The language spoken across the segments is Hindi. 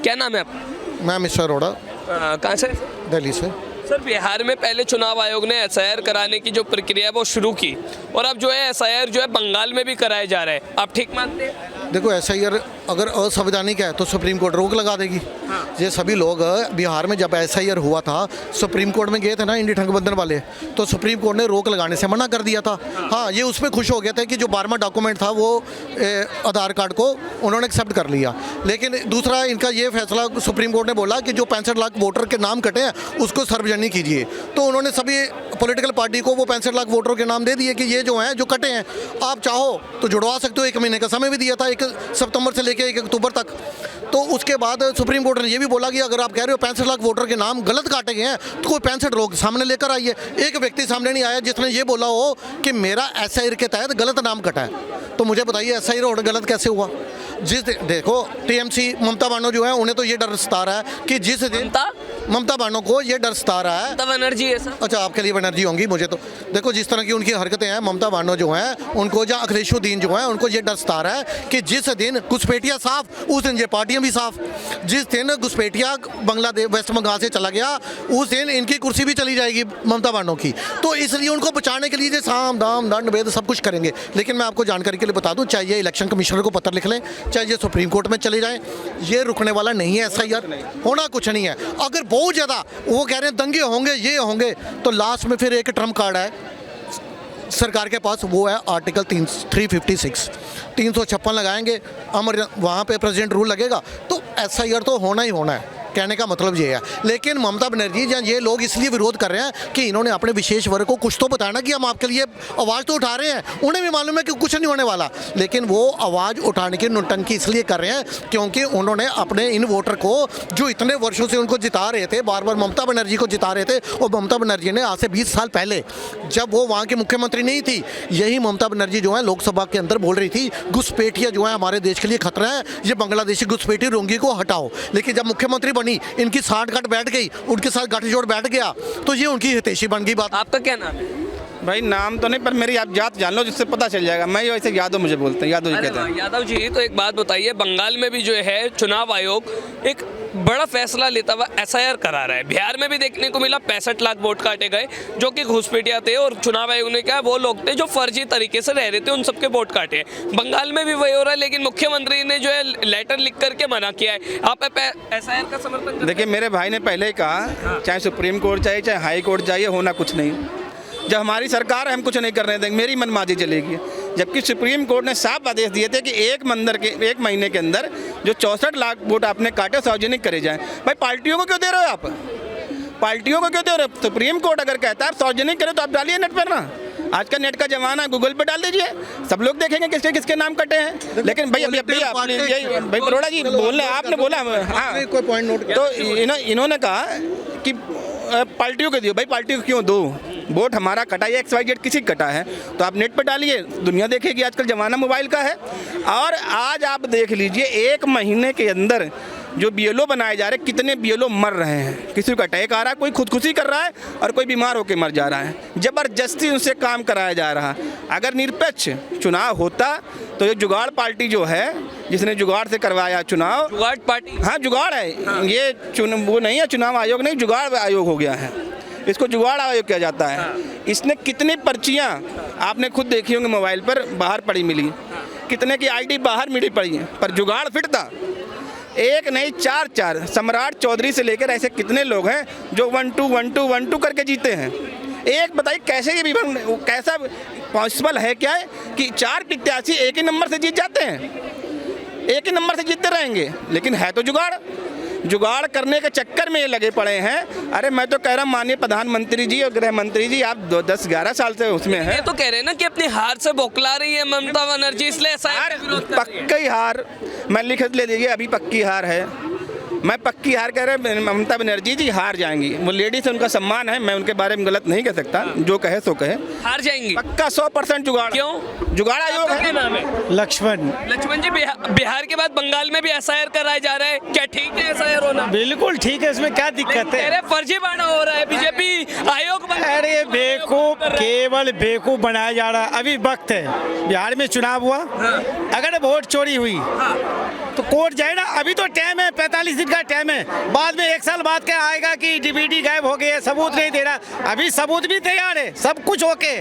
क्या नाम है आपका? मैं मिश्रा अरोड़ा, कहाँ से? दिल्ली से। सर, बिहार में पहले चुनाव आयोग ने एसआईआर कराने की जो प्रक्रिया है वो शुरू की, और अब जो है एसआईआर जो है बंगाल में भी कराए जा रहे हैं। आप ठीक मानते हैं? देखो, एसआईआर अगर असंवैधानिक है तो सुप्रीम कोर्ट रोक लगा देगी। ये सभी लोग बिहार में जब एसआईआर हुआ था, सुप्रीम कोर्ट में गए थे ना इंडी ठगबंधन वाले, तो सुप्रीम कोर्ट ने रोक लगाने से मना कर दिया था। हाँ, ये उसमें खुश हो गए थे कि जो 12वां डॉक्यूमेंट था वो आधार कार्ड को उन्होंने एक्सेप्ट कर लिया। लेकिन दूसरा इनका ये फैसला, सुप्रीम कोर्ट ने बोला कि जो 65 लाख वोटर के नाम कटे हैं उसको सार्वजनिक कीजिए। तो उन्होंने सभी पॉलिटिकल पार्टी को वो 65 लाख वोटरों के नाम दे दिए कि ये जो हैं जो कटे हैं आप चाहो तो जुड़वा सकते हो। 1 महीने का समय भी दिया था, 1 सितंबर से लेकर 1 अक्टूबर तक। तो उसके बाद सुप्रीम कोर्ट ने ये भी बोला कि अगर आप कह रहे हो 65 लाख वोटर के नाम गलत काटे गए हैं तो कोई 65 लोग सामने लेकर आइए। एक व्यक्ति सामने नहीं आया जिसने ये बोला हो कि मेरा एसआईआर के तहत गलत नाम कटा है। तो मुझे बताइए एसआईआर गलत कैसे हुआ? देखो, टीएमसी ममता बानो जो है उन्हें तो ये डर सता रहा है कि जिस दिन ममता बानो को ये डर सता रहा है। ममता बनर्जी है सर। अच्छा, आपके लिए बनर्जी होंगी, मुझे तो देखो जिस तरह की उनकी हरकतें हैं, ममता बानो जो हैं उनको, या अखिलेशुद्दीन जो हैं उनको ये डर सता रहा है कि जिस दिन घुसपैठिया साफ उस दिन ये पार्टियां भी साफ। जिस दिन घुसपैठिया बांग्लादेश वेस्ट बंगाल से चला गया उस दिन इनकी कुर्सी भी चली जाएगी ममता बानो की। तो इसलिए उनको बचाने के लिए ये साम दाम दंड भेद सब कुछ करेंगे। लेकिन मैं आपको जानकारी के लिए बता दूं, चाहे ये इलेक्शन कमिश्नर को पत्र लिख लें, चाहे ये सुप्रीम कोर्ट में चले जाएं, ये रुकने वाला नहीं है। एसआईआर होना कुछ नहीं है। अगर बहुत ज़्यादा वो कह रहे हैं दंगे होंगे, ये होंगे, तो लास्ट में फिर एक ट्रम्प कार्ड है सरकार के पास, वो है आर्टिकल 356 356 लगाएंगे, अमर वहाँ पे प्रेसिडेंट रूल लगेगा। तो एसआईआर तो होना ही होना है, कहने का मतलब ये है। लेकिन ममता बनर्जी या ये लोग इसलिए विरोध कर रहे हैं कि इन्होंने अपने विशेष वर्ग को कुछ तो बताना कि हम आपके लिए आवाज़ तो उठा रहे हैं। उन्हें भी मालूम है कि कुछ नहीं होने वाला, लेकिन वो आवाज़ उठाने की नौटंकी इसलिए कर रहे हैं क्योंकि उन्होंने अपने इन वोटर को जो इतने वर्षों से उनको जिता रहे थे, बार बार ममता बनर्जी को जिता रहे थे, और ममता बनर्जी ने आज से 20 साल पहले जब वो वहाँ की मुख्यमंत्री नहीं थी, यही ममता बनर्जी जो है लोकसभा के अंदर बोल रही थी घुसपैठिया जो है हमारे देश के लिए खतरा है, ये बांग्लादेशी घुसपैठी रोंगी को हटाओ। लेकिन जब मुख्यमंत्री बनी, इनकी साठगांठ बैठ गई, उनके साथ गठजोड़ बैठ गया, तो ये उनकी हितैषी बन गई बात। आपका क्या नाम है? भाई नाम तो नहीं, पर मेरी आप जात जान लो जिससे पता चल जाएगा। मैं वैसे यादव मुझे बोलते हैं, यादव जी कहते हैं। यादव जी, तो एक बात बताइए, बंगाल में भी जो है चुनाव आयोग एक बड़ा फैसला लेता हुआ एसआईआर करा रहा है। बिहार में भी देखने को मिला 65 लाख वोट काटे गए जो कि घुसपैठिया थे, और चुनाव आयोग ने कहा वो लोग थे जो फर्जी तरीके से रह रहे थे, उन सबके वोट काटे। बंगाल में भी वही हो रहा है, लेकिन मुख्यमंत्री ने जो है लेटर लिख करके मना किया है। आप एसआईआर का समर्थन? देखिए, मेरे भाई ने पहले ही कहा, चाहे सुप्रीम कोर्ट चाहिए चाहे हाई कोर्ट चाहिए, होना कुछ नहीं। जब हमारी सरकार है हम कुछ नहीं करने देंगे, मेरी मनमाजी चलेगी। जबकि सुप्रीम कोर्ट ने साफ आदेश दिए थे कि 1 महीने के अंदर जो 64 लाख वोट आपने काटे सार्वजनिक करे जाएं। भाई पार्टियों को क्यों दे रहे हो आप? पार्टियों को क्यों दे रहे हो? सुप्रीम कोर्ट अगर कहता है सार्वजनिक करें तो आप डालिए नेट पर ना। आज का नेट का जमाना है, गूगल पे डाल दीजिए, सब लोग देखेंगे किसके किसके नाम कटे हैं। लेकिन भाई अभी भाई अरोड़ा जी बोल रहे, आपने बोला हाँ, कोई पॉइंट नोट तो इन्होंने कहा कि पार्टियों को दियो। भाई पार्टी को क्यों दो? वोट हमारा कटा है, XYZ किसी कटा है, तो आप नेट पर डालिए, दुनिया देखेगी। आजकल ज़माना मोबाइल का है। और आज आप देख लीजिए 1 महीने के अंदर जो BLO बनाए जा रहे, कितने BLO मर रहे हैं। किसी को अटैक आ रहा है, कोई खुदकुशी कर रहा है, और कोई बीमार होकर मर जा रहा है। ज़बरदस्ती उनसे काम कराया जा रहा है। अगर निरपेक्ष चुनाव होता तो ये जुगाड़ पार्टी जो है, जिसने जुगाड़ से करवाया चुनाव, जुगाड़ पार्टी, हाँ जुगाड़ है। हाँ। ये वो नहीं है, चुनाव आयोग नहीं, जुगाड़ आयोग हो गया है। इसको जुगाड़ आयोग किया जाता है। इसने कितनी पर्चियाँ आपने खुद देखी होंगी मोबाइल पर बाहर पड़ी मिली, कितने की ID बाहर मिली पड़ी है, पर जुगाड़ फिट था। एक नहीं 4 सम्राट चौधरी से लेकर ऐसे कितने लोग हैं जो 1-2 करके जीते हैं। एक बताइए कैसे ये कैसा पॉसिबल है? क्या है कि 4 प्रत्याशी एक ही नंबर से जीत जाते हैं, एक ही नंबर से जीतते रहेंगे? लेकिन है तो जुगाड़ करने के चक्कर में ये लगे पड़े हैं। अरे मैं तो कह रहा हूँ माननीय प्रधानमंत्री जी और गृह मंत्री जी, आप 10-11 साल से उसमें हैं। ये तो कह रहे हैं ना कि अपनी हार से बौखला रही है ममता बनर्जी, इसलिए एसआईआर पक्की हार, मैं लिख ले दीजिए, अभी पक्की हार है। मैं पक्की हार कह रहे, ममता बनर्जी जी हार जाएंगी। वो लेडीज से उनका सम्मान है, मैं उनके बारे में गलत नहीं कह सकता, जो कहे सो कहे। हार जाएंगी पक्का 100% जुगाड़। क्यों? जुगाड़ आयोग है। क्या नाम है? लक्ष्मण जी, बिहार के बाद बंगाल में भी एसआईआर कराया जा रहा है, क्या ठीक है एसआईआर होना? बिल्कुल ठीक है, इसमें क्या दिक्कत है? फर्जीवाड़ा हो रहा है, बीजेपी आयोग अरे बेवकूफ, केवल बेवकूफ बनाया जा रहा है। अभी वक्त है, बिहार में चुनाव हुआ, अगर वोट चोरी हुई तो कोर्ट जाए ना। अभी तो टाइम है, 45 दिन का टाइम है। बाद में 1 साल बाद क्या आएगा कि डीवीडी गायब हो गए, सबूत नहीं दे रहा। अभी सबूत भी तैयार है, सब कुछ ओके।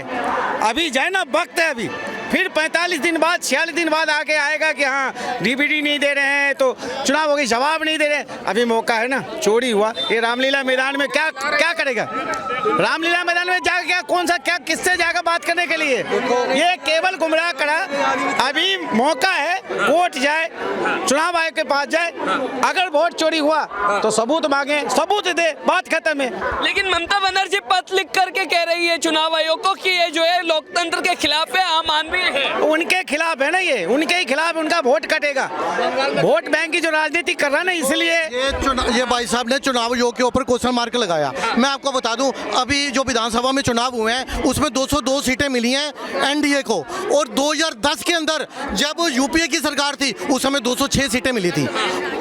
अभी जाए ना, वक्त है अभी। फिर 45 दिन बाद, 46 दिन बाद आके आएगा कि हाँ डीवीडी नहीं दे रहे हैं तो चुनाव हो गई, जवाब नहीं दे रहे। अभी मौका है ना, चोरी हुआ। ये रामलीला मैदान में क्या क्या करेगा? रामलीला मैदान में जाकर क्या, कौन सा, क्या, किससे जाकर बात करने के लिए? ये केवल गुमराह करा। अभी मौका है, कोर्ट जाए, चुनाव आयोग के पास जाए, अगर वोट चोरी हुआ तो सबूत मांगे, सबूत दे, बात खत्म है। लेकिन ममता बनर्जी पत्र लिख करके कह रही है चुनाव आयोग को कि ये जो है लोकतंत्र के खिलाफ है, आम आदमी है। उनके खिलाफ है ना, ये उनके ही खिलाफ, उनका वोट कटेगा। वोट बैंक की जो राजनीति कर रहा है ना, इसलिए ये भाई साहब ने चुनाव आयोग के ऊपर क्वेश्चन मार्क लगाया। मैं आपको बता दूं, अभी जो विधानसभा में चुनाव हुए हैं उसमें 202 सीटें मिली हैं एनडीए को, और 2010 के अंदर जब यूपीए की सरकार थी उस समय 206 सीटें मिली थी।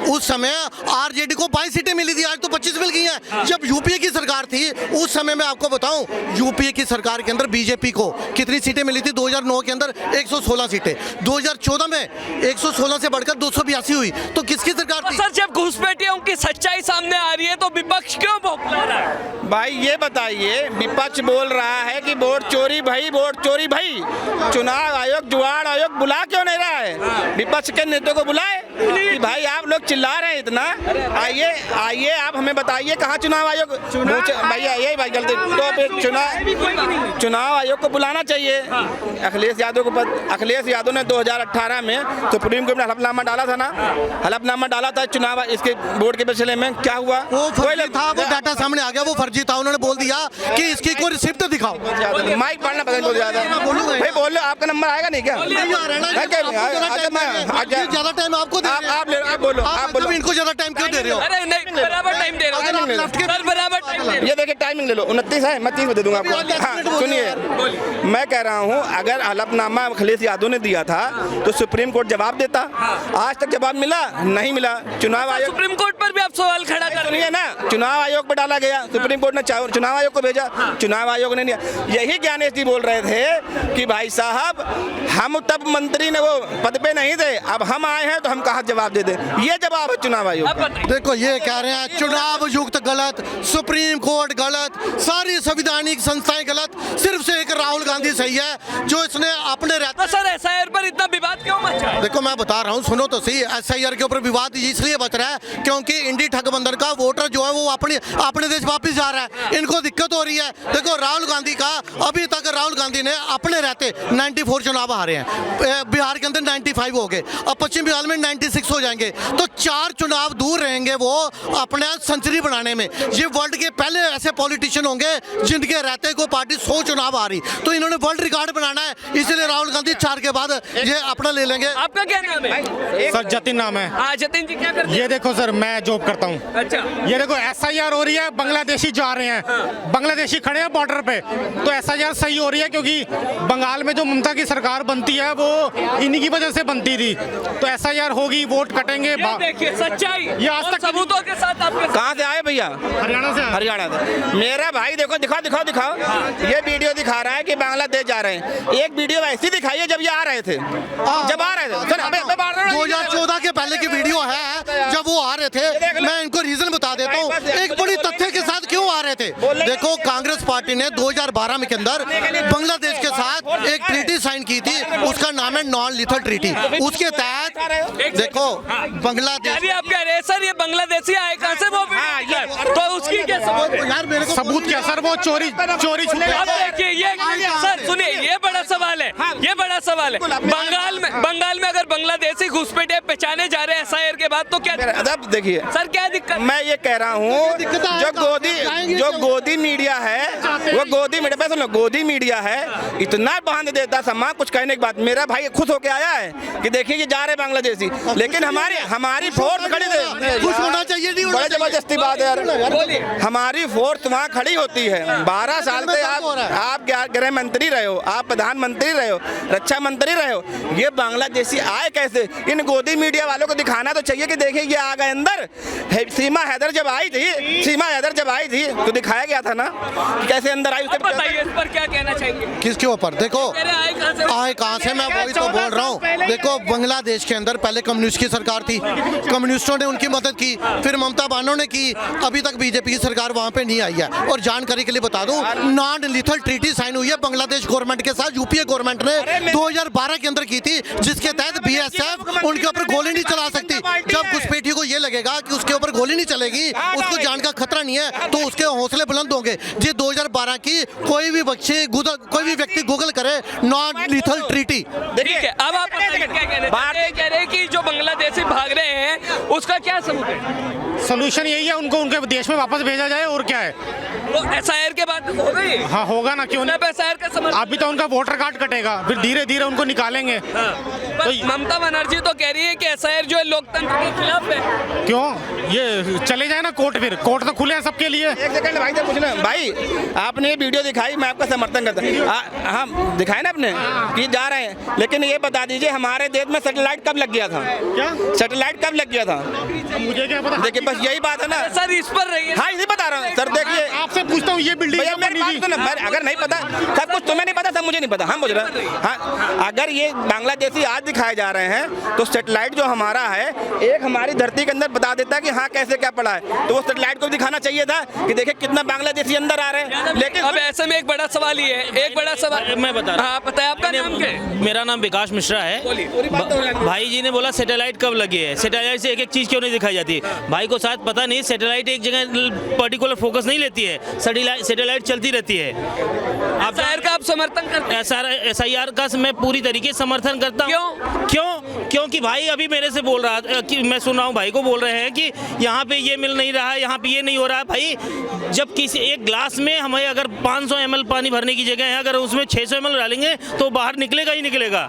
उस समय आरजेडी को 22 सीटें मिली थी, आज तो 25 मिल गई हैं। जब यूपीए की सरकार थी उस समय मैं आपको बताऊं, यूपीए की सरकार के अंदर बीजेपी को कितनी सीटें मिली थी? 2009 के अंदर 116 सीटें, 2014 में 116 से बढ़कर 282 हुई। तो किसकी सरकार थी? सर, जब घुसपैठियों की सच्चाई सामने आ रही है तो विपक्ष क्यों बौखला रहा है? भाई ये बताइए, विपक्ष बोल रहा है कि वोट चोरी भाई, वोट चोरी भाई। चुनाव आयोग, जुगाड़ आयोग बुला क्यों नहीं रहा है? विपक्ष के नेता को बुलाए कि भाई आप लोग चिल्ला रहे हैं इतना, आइए आइए आप हमें बताइए कहाँ चुनाव आयोग। भैया यही भाई गलती, तो फिर चुनाव आयोग को बुलाना चाहिए। अखिलेश यादव ने 2018 में सुप्रीम कोर्ट में हलफनामा डाला था ना, हलफनामा डाला था चुनाव इसके बोर्ड के मसले में। क्या हुआ? वो फर्जी था, वो डाटा सामने आ गया, वो फर्जी था। उन्होंने बोल दिया कि इसकी कोई रिसिप्ट दिखाओ। माइक पढ़ना पसंद बहुत ज्यादा भाई, बोल लो, आपका नंबर आएगा नहीं क्या? ज्यादा टाइम आपको दे रहे हैं। आप बोलो, आप बोलो। इनको ज्यादा टाइम क्यों दे रहे हो? अरे नहीं, बराबर टाइम दे रहा हूँ सर, बराबर टाइम दे रहा हूँ। ये देखिए टाइमिंग ले लो, 29 है, मैं 30 में दे दूंगा आपको। हाँ सुनिए, मैं कह रहा हूँ अगर हलफनामा अखिलेश यादव ने दिया था तो सुप्रीम कोर्ट जवाब देता। आज तक जवाब मिला नहीं मिला। चुनाव आयोग, सुप्रीम कोर्ट पर भी आप सवाल खड़ा कर रहे सुनिए ना, चुनाव आयोग पर डाला गया, सुप्रीम कोर्ट ने चुनाव आयोग को भेजा, चुनाव आयोग ने दिया। यही ज्ञानेश जी बोल रहे थे कि भाई साहब हम तब मंत्री ने वो पद पे नहीं थे, अब हम आए हैं तो हम कहाँ जवाब दे दें। ये जवाब है चुनाव आयोग। देखो ये कह रहे हैं चुनाव आयुक्त गलत, सुप्रीम कोर्ट गलत, सारी संवैधानिक संस्थाएं गलत, सिर्फ से एक राहुल गांधी सही है जो इसने अपने रहते। तो सर एसआईआर पर इतना विवाद क्यों मचा है? देखो मैं बता रहा हूँ, सुनो तो सही। एसआईआर के ऊपर विवाद इसलिए बच रहा है क्योंकि इंडी ठगबंधन का वोटर जो है वो अपने देश वापस जा रहा है, इनको दिक्कत हो रही है। देखो राहुल गांधी का, अभी तक राहुल गांधी ने अपने रहते 94 चुनाव हारे हैं, बिहार के अंदर 95 हो गए, अब पश्चिम बंगाल में 96 हो जाएंगे, तो 4 चुनाव दूर रहेंगे वो अपने सेंचुरी बनाने में। ये वर्ल्ड के पहले ऐसे पॉलिटिशियन होंगे जिनके रहते को पार्टी 100 चुनाव आ रही, तो इन्होंने वर्ल्ड रिकॉर्ड बनाना है, इसलिए राहुल गांधी 4 के बाद ये अपना ले लेंगे। आपका क्या नाम है? सर जतिन नाम है। हाँ जतिन जी, क्या करते हैं? ये देखो सर, मैं जॉब करता हूँ। अच्छा, ये देखो एसआईआर हो रही है, बांग्लादेशी जा रहे हैं, बांग्लादेशी खड़े हैं बॉर्डर पे, तो एसआईआर सही हो रही है क्योंकि बंगाल में जो ममता की सरकार बनती है वो इन्हीं की वजह से बनती थी, तो एसआईआर होगी, वोट कटेंगे। ये देखिए सच्चाई, ये आज तक सबूतों के साथ आपके कहाँ से आए भैया? हरियाणा से। हरियाणा से। मेरा भाई देखो, दिखाओ। ये वीडियो दिखा रहा है कि बांग्लादेश जा रहे हैं। एक वीडियो ऐसी दिखाई है जब ये आ रहे थे, जब आ रहे थे। 2014 के पहले की वीडियो है जब वो आ रहे थे। मैं इनको रीजन बता देता हूँ, एक बड़ी तथ्य के साथ क्यों आ रहे थे। देखो कांग्रेस पार्टी ने 2012 में के अंदर बांग्लादेश के साथ एक ट्रीटी साइन की थी, उसका नाम है नॉन लीथल ट्रीटी। उसके तहत देखो बांग्लादेश, अभी आप कह रहे हैं सर ये बांग्लादेशी आए कहाँ से, वो तो उसकी क्या सबूत? यार मेरे को सबूत क्या सर, वो चोरी अब देखिए ये सर सुनिए, ये बड़ा सवाल है, ये बड़ा सवाल है। बंगाल में अगर बांग्लादेशी घुसपैठे पहचाने जा रहे हैं एसआईआर के बाद तो क्या अब देखिए सर क्या दिक्कत? मैं ये कह रहा हूँ, जो गोदी मीडिया है, वो गोदी मीडिया पे सुनो, गोदी मीडिया है, इतना बांध देता समा कुछ कहने के बाद। मेरा भाई खुश होके आया है कि देखिए ये जा रहे बांग्लादेशी, लेकिन हमारी फोर्स खड़ी थी। खुश होना चाहिए बड़ा जबरदस्ती बात है यार। हमारी फोर्स वहाँ खड़ी होती है। 12 साल से आप गृह मंत्री रहे हो, आप प्रधानमंत्री रहे हो, रक्षा मंत्री रहे हो, ये बांग्लादेशी आए कैसे? इन गोदी मीडिया वालों को दिखाना तो चाहिए कि देखिए ये आ गए अंदर। सीमा हैदर जब आई थी तो दिखाया गया था ना कि कैसे अंदर आई। अब बताइए इस पर क्या कहना चाहेंगे? किसके ऊपर? देखो आए कहाँ से, मैं वही तो बोल रहा हूँ। देखो बांग्लादेश के अंदर पहले कम्युनिस्ट की सरकार थी, कम्युनिस्टों ने उनकी मदद की, फिर ममता बानो ने की, अभी तक बीजेपी की सरकार वहाँ पे नहीं आई है। और जानकारी के लिए बता दूं, नॉन लीथल ट्रीटी साइन हुई है बांग्लादेश गवर्नमेंट के साथ, यूपीए गवर्नमेंट ने 2012 के अंदर की थी, जिसके तहत बीएसएफ उनके ऊपर गोली नहीं चला सकती। जब घुसपैठी को ये लगेगा कि उसके ऊपर गोली नहीं चलेगी, उसको जान का खतरा नहीं है, तो उसके हौसले बुलंद होंगे। जी 2012 की कोई भी व्यक्ति गूगल करे नॉन लीथल ट्रीटी। ठीक है, अब आप क्या कह रहे हैं कि जो बांग्लादेशी भाग रहे हैं उसका क्या सबूत है? सोल्यूशन यही है, उनको उनके देश में वापस भेजा जाए, और क्या है। तो एसआईआर के बाद हो गई? हाँ होगा ना, क्यों नहीं। एसआईआर का समर्थन अभी तो उनका वोटर कार्ड कटेगा, फिर धीरे धीरे उनको निकालेंगे। पर ममता बनर्जी तो कह रही है कि एसआईआर जो है लोकतंत्र के खिलाफ है। क्यों? ये चले जाए ना कोर्ट, फिर कोर्ट तो खुले हैं सबके लिए। एक सेकंड भाई, पूछना भाई, आपने ये वीडियो दिखाई, मैं आपका समर्थन करता हूँ। हाँ दिखाया ना आपने कि जा रहे हैं, लेकिन ये बता दीजिए हमारे देश में सैटेलाइट कब लग गया था? क्या सैटेलाइट कब लग गया था? मुझे क्या पता। देखिए बस यही बात है ना सर, इस पर रही है। हाँ इसी बता रहा हूँ सर। देखिए आपसे पूछता हूँ, ये बिल्डिंग भैया मेरी बात सुनो, अगर नहीं पता सब कुछ तुम्हें नहीं पता, सब मुझे नहीं पता, हम बोल रहे हैं। हाँ अगर ये बांग्लादेशी आज दिखाए जा रहे हैं तो सैटेलाइट जो हमारा है एक हमारी धरती के अंदर बता देता है कि हाँ कैसे क्या पड़ा है, तो वो सैटेलाइट को दिखाना चाहिए था कि देखिए कितना बांग्लादेशी अंदर आ रहे हैं। लेकिन अब ऐसे में एक बड़ा सवाल ये है, एक बड़ा सवाल मैं बता रहा हूं। हाँ बताया, आपका नाम क्या है? मेरा नाम विकास मिश्रा है। भाई जी ने बोला सैटेलाइट कब लगी है, सैटेलाइट से एक एक चीज क्यों नहीं दिखाई जाती? भाई को शायद पता नहीं, सैटेलाइट एक जगह पर्टिकुलर फोकस नहीं लेती है, सैटेलाइट चलती रहती है। आप एसआईआर का आप समर्थन करते हैं? एसआईआर का मैं पूरी तरीके से समर्थन करता हूँ। क्योंकि भाई अभी मेरे से बोल रहा कि मैं सुन रहा हूँ, भाई को बोल रहे हैं कि यहाँ पे ये मिल नहीं रहा है, यहाँ पे ये नहीं हो रहा है। भाई जब किसी एक ग्लास में हमें अगर 500 ml पानी भरने की जगह है, अगर उसमें 600 ml डालेंगे तो बाहर निकलेगा ही निकलेगा।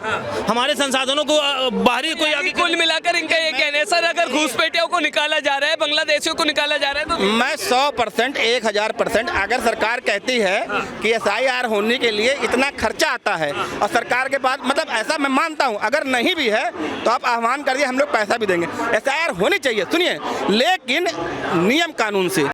हमारे संसाधनों को बाहरी कोई आगे। कुल मिलाकर इनका ये कहना है सर, अगर घुसपैठियों को निकाला जा रहा है, बांग्लादेशियों को निकाला जा रहा है, तो मैं 100% 1000% अगर सरकार कहती है कि एसआईआर होने के लिए इतना खर्चा आता है और सरकार के पास, मतलब ऐसा मैं मानता हूं, अगर नहीं भी है तो आप आह्वान करिए, हम लोग पैसा भी देंगे। एसआईआर होनी चाहिए, सुनिए, लेकिन नियम कानून से।